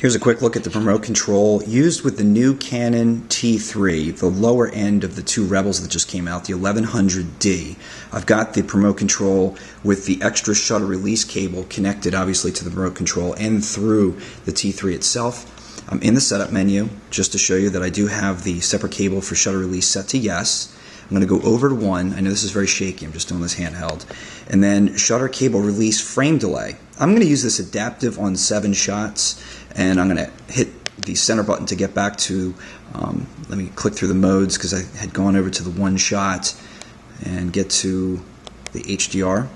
Here's a quick look at the remote control used with the new Canon T3, the lower end of the two Rebels that just came out, the 1100D. I've got the remote control with the extra shutter release cable connected obviously to the remote control and through the T3 itself. I'm in the setup menu just to show you that I do have the separate cable for shutter release set to yes. I'm going to go over to 1. I know this is very shaky, I'm just doing this handheld. And then shutter cable release frame delay. I'm going to use this adaptive on 7 shots, and I'm going to hit the center button to get back to, let me click through the modes because I had gone over to the 1 shot and get to the HDR,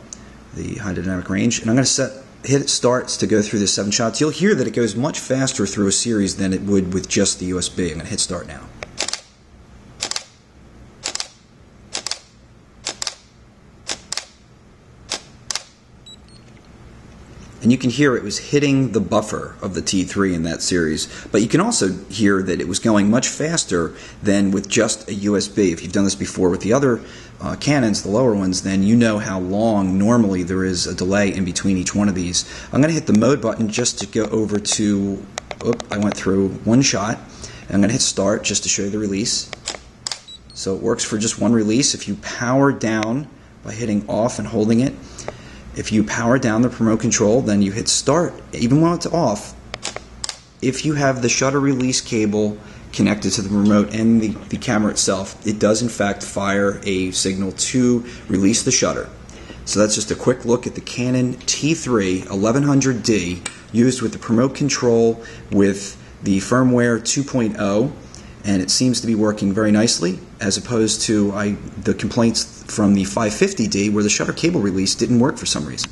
the high dynamic range. And I'm going to hit starts to go through the 7 shots. You'll hear that it goes much faster through a series than it would with just the USB. I'm going to hit start now. And you can hear it was hitting the buffer of the T3 in that series. But you can also hear that it was going much faster than with just a USB. If you've done this before with the other Canons, the lower ones, then you know how long normally there is a delay in between each one of these. I'm going to hit the mode button just to go over to, I went through 1 shot. And I'm going to hit start just to show you the release. So it works for just 1 release. If you power down by hitting off and holding it, if you power down the remote control, then you hit start, even when it's off. If you have the shutter release cable connected to the remote and the camera itself, it does in fact fire a signal to release the shutter. So that's just a quick look at the Canon T3 1100D used with the remote control with the firmware 2.0. And it seems to be working very nicely, as opposed to the complaints from the 550D where the shutter cable release didn't work for some reason.